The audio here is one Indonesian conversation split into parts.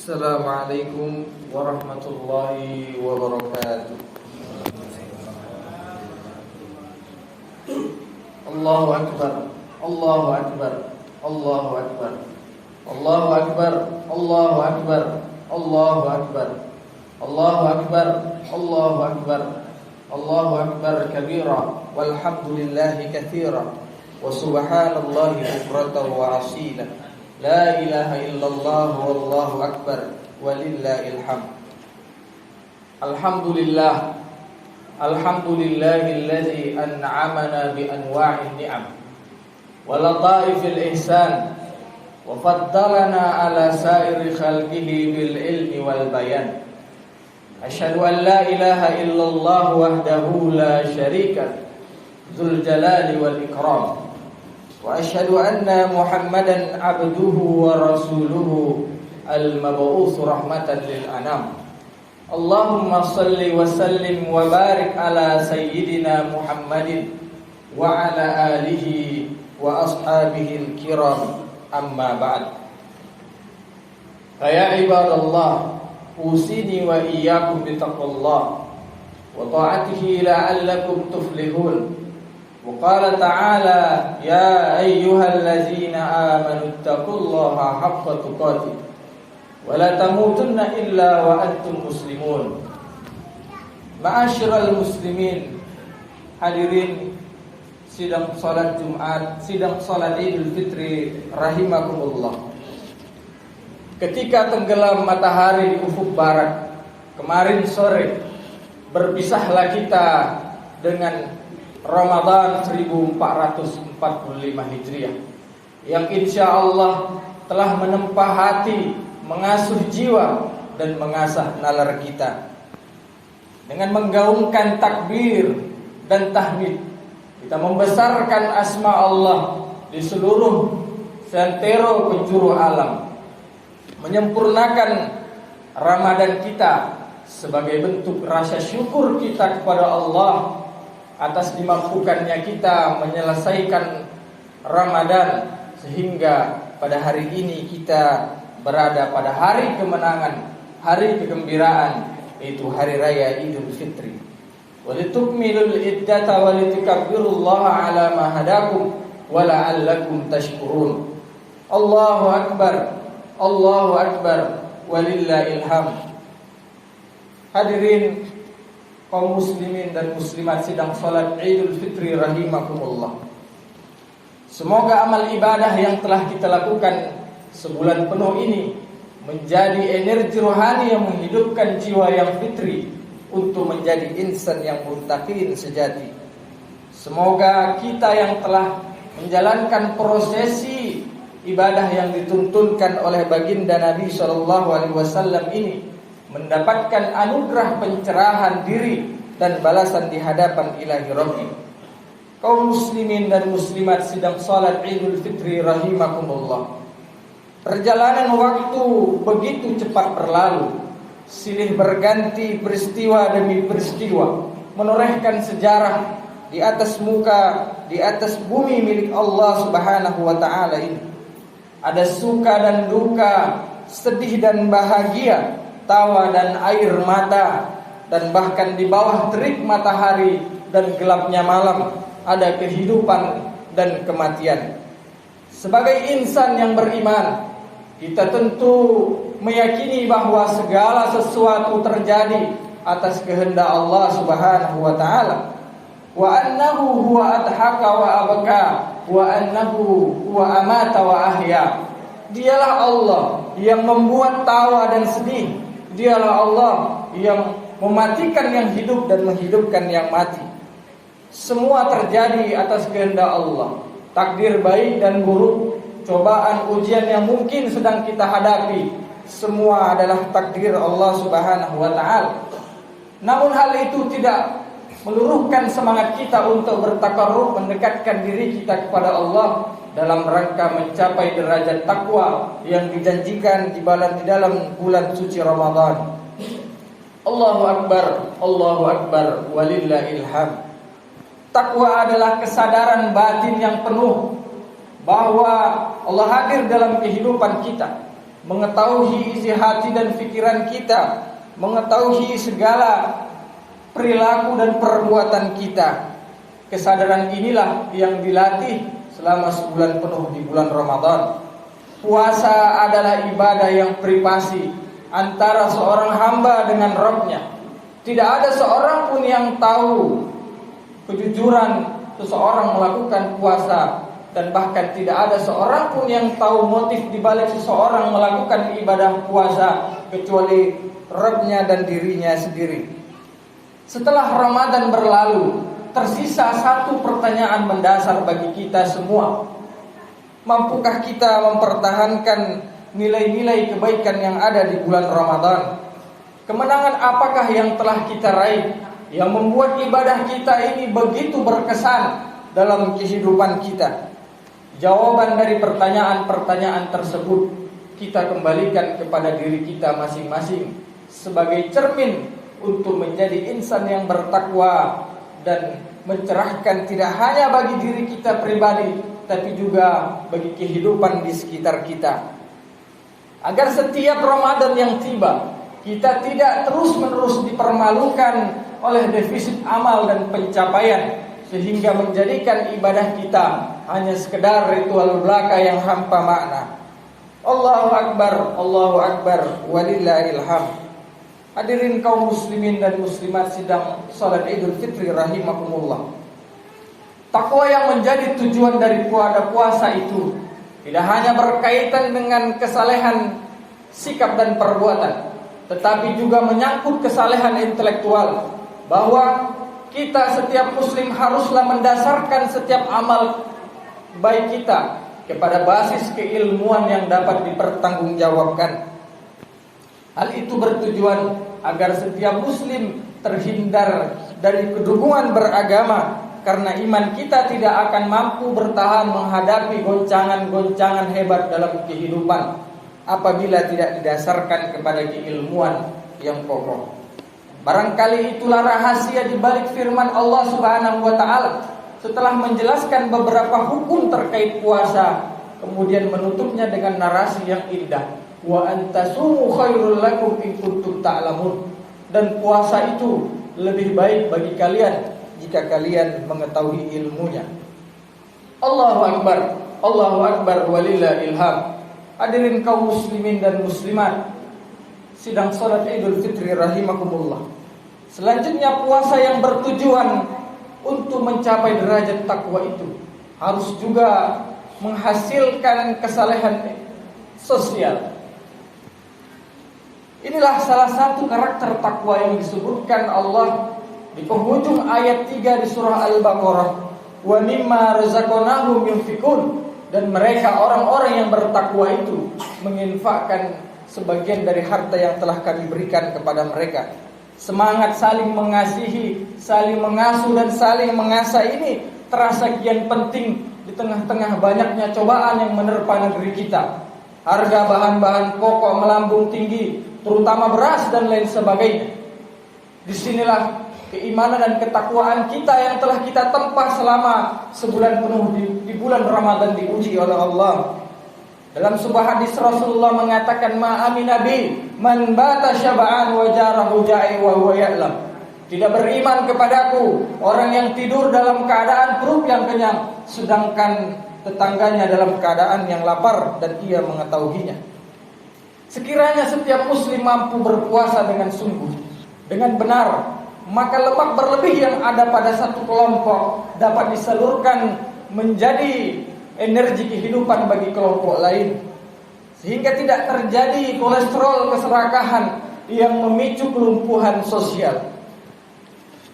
Assalamualaikum warahmatullahi wabarakatuh. Allahu Akbar, Allahu Akbar, Allahu Akbar, Allahu Akbar, Allahu Akbar, Allahu Akbar, Allahu Akbar, Allahu Akbar, Allahu Akbar kabira, walhamdulillahi katsira, wa subhanallahi bukratan wa asila. La ilaha illallah wallahu akbar walillahil hamd. Alhamdulillah, alhamdulillahilladzi an'amana bi anwa'in ni'am wa lataifil ihsan wa faddalana ala sa'iri khalqihi bil ilmi wal bayan. Asyhadu an la ilaha illallah wahdahu la syarika dzul jalali wal ikram. Wa asyhadu anna Muhammadan abduhu wa rasuluhu al-mab'uts rahmatan lil anam. Allahumma shalli wa sallim wa barik ala sayyidina Muhammadin wa ala alihi wa ashabihi al-kiram, amma ba'd. Ya ibadallah, usini wa iyyakum bittaqwallah wa ta'atihi la'allakum tuflihun. وقال تعالى يا أيها الذين آمنوا اتقوا الله حق تقاته ولا تموتن إلا وأنتم مسلمون. Ma'asyiral muslimin, hadirin sidang salat Jumat, sidang salat Idul Fitri rahimakumullah. Ketika tenggelam matahari di ufuk barat kemarin sore, berpisahlah kita dengan Ramadan 1445 Hijriah yang insya Allah telah menempah hati, mengasuh jiwa dan mengasah nalar kita. Dengan menggaungkan takbir dan tahmid, kita membesarkan asma Allah di seluruh santero penjuru alam, menyempurnakan Ramadan kita sebagai bentuk rasa syukur kita kepada Allah atas dimampukannya kita menyelesaikan Ramadan, sehingga pada hari ini kita berada pada hari kemenangan, hari kegembiraan, yaitu hari raya Idul Fitri. Walitukmilul iddata walitukabbirullaha ala ma hadakum wa la'allakum tashkurun. Allahu akbar, Allahu akbar, walillahil hamd. Hadirin kaum muslimin dan muslimat sidang salat Idul Fitri rahimakumullah. Semoga amal ibadah yang telah kita lakukan sebulan penuh ini menjadi energi rohani yang menghidupkan jiwa yang fitri untuk menjadi insan yang muttaqin sejati. Semoga kita yang telah menjalankan prosesi ibadah yang dituntunkan oleh baginda Nabi SAW ini mendapatkan anugerah pencerahan diri dan balasan di hadapan Ilahi Rabbi. Kaum muslimin dan muslimat sidang salat Idul Fitri rahimakumullah. Perjalanan waktu begitu cepat berlalu, silih berganti peristiwa demi peristiwa menorehkan sejarah di atas bumi milik Allah Subhanahu wa taala ini. Ada suka dan duka, sedih dan bahagia, tawa dan air mata, dan bahkan di bawah terik matahari dan gelapnya malam ada kehidupan dan kematian. Sebagai insan yang beriman, kita tentu meyakini bahwa segala sesuatu terjadi atas kehendak Allah Subhanahu wa taala. Wa annahu huwa adhaka wa abka wa annahu huwa amata wa ahya. Dialah Allah yang membuat tawa dan sedih. Dialah Allah yang mematikan yang hidup dan menghidupkan yang mati. Semua terjadi atas kehendak Allah. Takdir baik dan buruk, cobaan ujian yang mungkin sedang kita hadapi, semua adalah takdir Allah Subhanahu wa taala. Namun hal itu tidak meluruhkan semangat kita untuk bertakarrub, mendekatkan diri kita kepada Allah dalam rangka mencapai derajat takwa yang dijanjikan di dalam bulan suci Ramadan. Allahu Akbar, walillahil hamd. Takwa adalah kesadaran batin yang penuh bahwa Allah hadir dalam kehidupan kita, mengetahui isi hati dan pikiran kita, mengetahui segala perilaku dan perbuatan kita. Kesadaran inilah yang dilatih selama sebulan penuh di bulan Ramadan. Puasa adalah ibadah yang privasi antara seorang hamba dengan Rabb-Nya. Tidak ada seorang pun yang tahu kejujuran seseorang melakukan puasa, dan bahkan tidak ada seorang pun yang tahu motif dibalik seseorang melakukan ibadah puasa kecuali Rabb-Nya dan dirinya sendiri. Setelah Ramadan berlalu, tersisa satu pertanyaan mendasar bagi kita semua. Mampukah kita mempertahankan nilai-nilai kebaikan yang ada di bulan Ramadan? Kemenangan apakah yang telah kita raih yang membuat ibadah kita ini begitu berkesan dalam kehidupan kita? Jawaban dari pertanyaan-pertanyaan tersebut kita kembalikan kepada diri kita masing-masing sebagai cermin untuk menjadi insan yang bertakwa dan mencerahkan tidak hanya bagi diri kita pribadi, tapi juga bagi kehidupan di sekitar kita. Agar setiap Ramadan yang tiba, kita tidak terus-menerus dipermalukan oleh defisit amal dan pencapaian, sehingga menjadikan ibadah kita hanya sekedar ritual belaka yang hampa makna. Allahu Akbar, walillahil hamd. Hadirin kaum muslimin dan muslimat sidang salat Idul Fitri rahimakumullah. Takwa yang menjadi tujuan dari puasa itu tidak hanya berkaitan dengan kesalehan sikap dan perbuatan, tetapi juga menyangkut kesalehan intelektual, bahwa kita setiap muslim haruslah mendasarkan setiap amal baik kita kepada basis keilmuan yang dapat dipertanggungjawabkan. Hal itu bertujuan agar setiap muslim terhindar dari kedukungan beragama, karena iman kita tidak akan mampu bertahan menghadapi goncangan-goncangan hebat dalam kehidupan apabila tidak didasarkan kepada keilmuan yang kokoh. Barangkali itulah rahasia di balik firman Allah Subhanahu wa taala setelah menjelaskan beberapa hukum terkait puasa, kemudian menutupnya dengan narasi yang indah. Wa antasumu khairul lakum in kuntum ta'lamun. Dan puasa itu lebih baik bagi kalian jika kalian mengetahui ilmunya. Allahu Akbar walillahil hamd. Hadirin kaum muslimin dan muslimat sidang salat Idul Fitri rahimakumullah. Selanjutnya, puasa yang bertujuan untuk mencapai derajat takwa itu harus juga menghasilkan kesalehan sosial. Inilah salah satu karakter takwa yang disebutkan Allah di penghujung ayat 3 di surah Al-Baqarah. Wa mimma razaqnahum yunfikun. Dan mereka orang-orang yang bertakwa itu menginfakkan sebagian dari harta yang telah kami berikan kepada mereka. Semangat saling mengasihi, saling mengasuh dan saling mengasah ini terasa kian penting di tengah-tengah banyaknya cobaan yang menerpa negeri kita. Harga bahan-bahan pokok melambung tinggi, terutama beras dan lain sebagainya. Disinilah keimanan dan ketakwaan kita yang telah kita tempa selama sebulan penuh di bulan Ramadan diuji oleh Allah. Dalam sebuah hadis Rasulullah mengatakan, ma'amin nabi man bata syaba'an wa jarahu ja'i wa huwa ya'lam. Tidak beriman kepadaku orang yang tidur dalam keadaan perut yang kenyang, sedangkan tetangganya dalam keadaan yang lapar dan ia mengetahuinya. Sekiranya setiap muslim mampu berpuasa dengan sungguh, dengan benar, maka lemak berlebih yang ada pada satu kelompok dapat disalurkan menjadi energi kehidupan bagi kelompok lain, sehingga tidak terjadi kolesterol keserakahan yang memicu kelumpuhan sosial.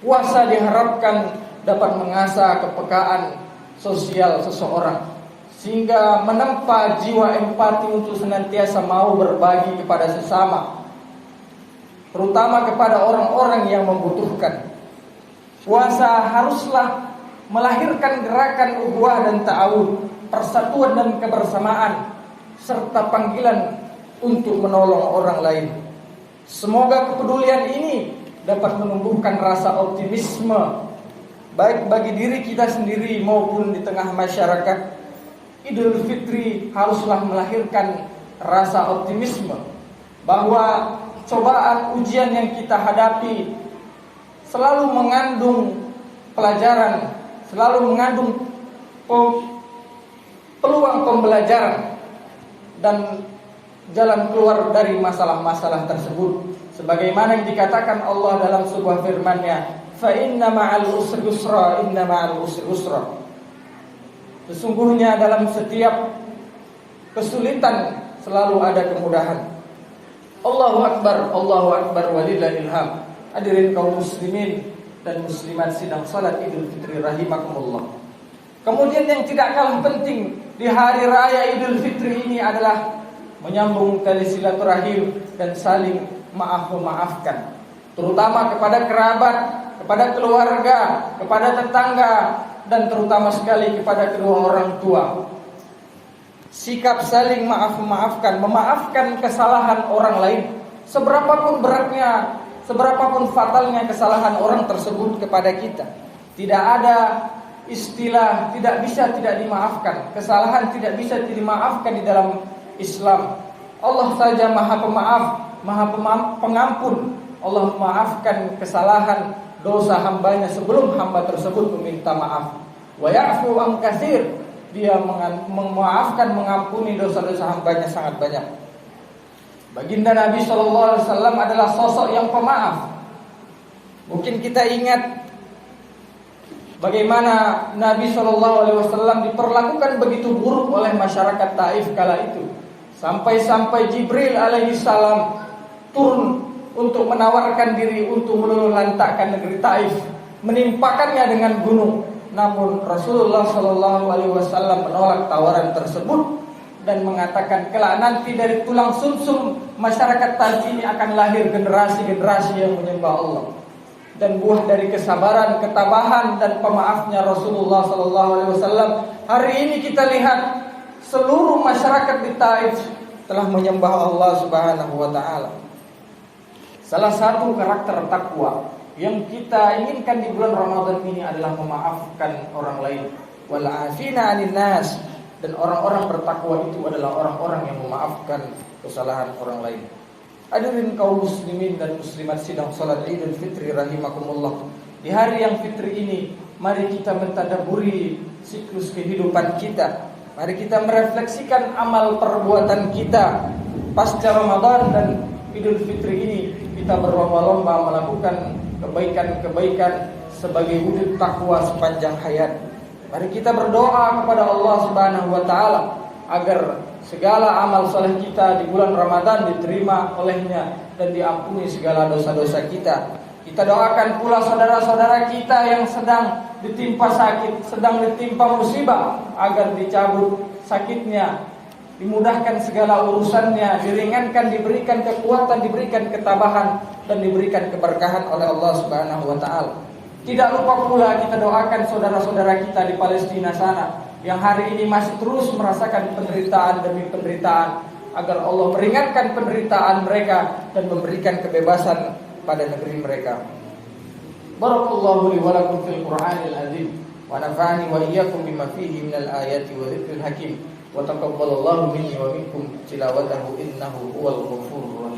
Puasa diharapkan dapat mengasah kepekaan sosial seseorang, sehingga menempa jiwa empati untuk senantiasa mau berbagi kepada sesama, terutama kepada orang-orang yang membutuhkan. Puasa haruslah melahirkan gerakan ukhuwah dan ta'awun, persatuan dan kebersamaan, serta panggilan untuk menolong orang lain. Semoga kepedulian ini dapat menumbuhkan rasa optimisme baik bagi diri kita sendiri maupun di tengah masyarakat. Idul Fitri haruslah melahirkan rasa optimisme bahwa cobaan ujian yang kita hadapi selalu mengandung pelajaran, selalu mengandung peluang pembelajaran dan jalan keluar dari masalah-masalah tersebut. Sebagaimana yang dikatakan Allah dalam sebuah firman-Nya, fa inna ma'al usri yusra, inna ma'al usri yusra. Sesungguhnya dalam setiap kesulitan selalu ada kemudahan. Allahu Akbar walillahil hamd. Hadirin kaum muslimin dan muslimat sidang salat Idul Fitri rahimakumullah. Kemudian yang tidak kalah penting di hari raya Idul Fitri ini adalah menyambung tali silaturahim dan saling maafkan, terutama kepada kerabat, kepada keluarga, kepada tetangga, dan terutama sekali kepada kedua orang tua. Sikap saling maafkan, memaafkan kesalahan orang lain, seberapapun beratnya, seberapapun fatalnya kesalahan orang tersebut kepada kita. Tidak ada istilah tidak bisa tidak dimaafkan. Kesalahan tidak bisa dimaafkan di dalam Islam. Allah saja Maha Pemaaf, Maha Pengampun. Allah memaafkan kesalahan dosa hambanya sebelum hamba tersebut meminta maaf. Wa ya'fu an katsir. Dia memaafkan, mengampuni dosa-dosa hambanya sangat banyak. Baginda Nabi SAW adalah sosok yang pemaaf. Mungkin kita ingat bagaimana Nabi SAW diperlakukan begitu buruk oleh masyarakat Taif kala itu. Sampai-sampai Jibril alaihissalam turun untuk menawarkan diri untuk meluluhlantakkan negeri Taif, menimpakannya dengan gunung. Namun Rasulullah SAW menolak tawaran tersebut dan mengatakan kelak nanti dari tulang sumsum masyarakat Taif ini akan lahir generasi-generasi yang menyembah Allah. Dan buah dari kesabaran, ketabahan dan pemaafnya Rasulullah SAW, hari ini kita lihat seluruh masyarakat di Taif telah menyembah Allah Subhanahu wa taala. Salah satu karakter takwa yang kita inginkan di bulan Ramadan ini adalah memaafkan orang lain. Wal 'afina 'anil nas, dan orang-orang bertakwa itu adalah orang-orang yang memaafkan kesalahan orang lain. Hadirin kaum muslimin dan muslimat sidang salat Idul Fitri rahimakumullah. Di hari yang fitri ini, mari kita mentadabburi siklus kehidupan kita. Mari kita merefleksikan amal perbuatan kita pasca Ramadan dan Idul Fitri ini. Kita berlomba-lomba melakukan kebaikan-kebaikan sebagai wujud takwa sepanjang hayat. Mari kita berdoa kepada Allah Subhanahu wa taala agar segala amal soleh kita di bulan Ramadan diterima olehnya dan diampuni segala dosa-dosa kita. Kita doakan pula saudara-saudara kita yang sedang ditimpa sakit, sedang ditimpa musibah, agar dicabut sakitnya, dimudahkan segala urusannya, diringankan, diberikan kekuatan, diberikan ketabahan, dan diberikan keberkahan oleh Allah Subhanahu wa taala. Tidak lupa pula kita doakan saudara-saudara kita di Palestina sana yang hari ini masih terus merasakan penderitaan demi penderitaan, agar Allah meringankan penderitaan mereka dan memberikan kebebasan pada negeri mereka. Barakallahu li wa lakum fil Qur'anil azim wa nafa'ani wa iyyakum bima fihi minal ayati wa dzikril hakim wa taqabbalallahu minni wa minkum tilawatahu innahu huwal ghafurur rahim.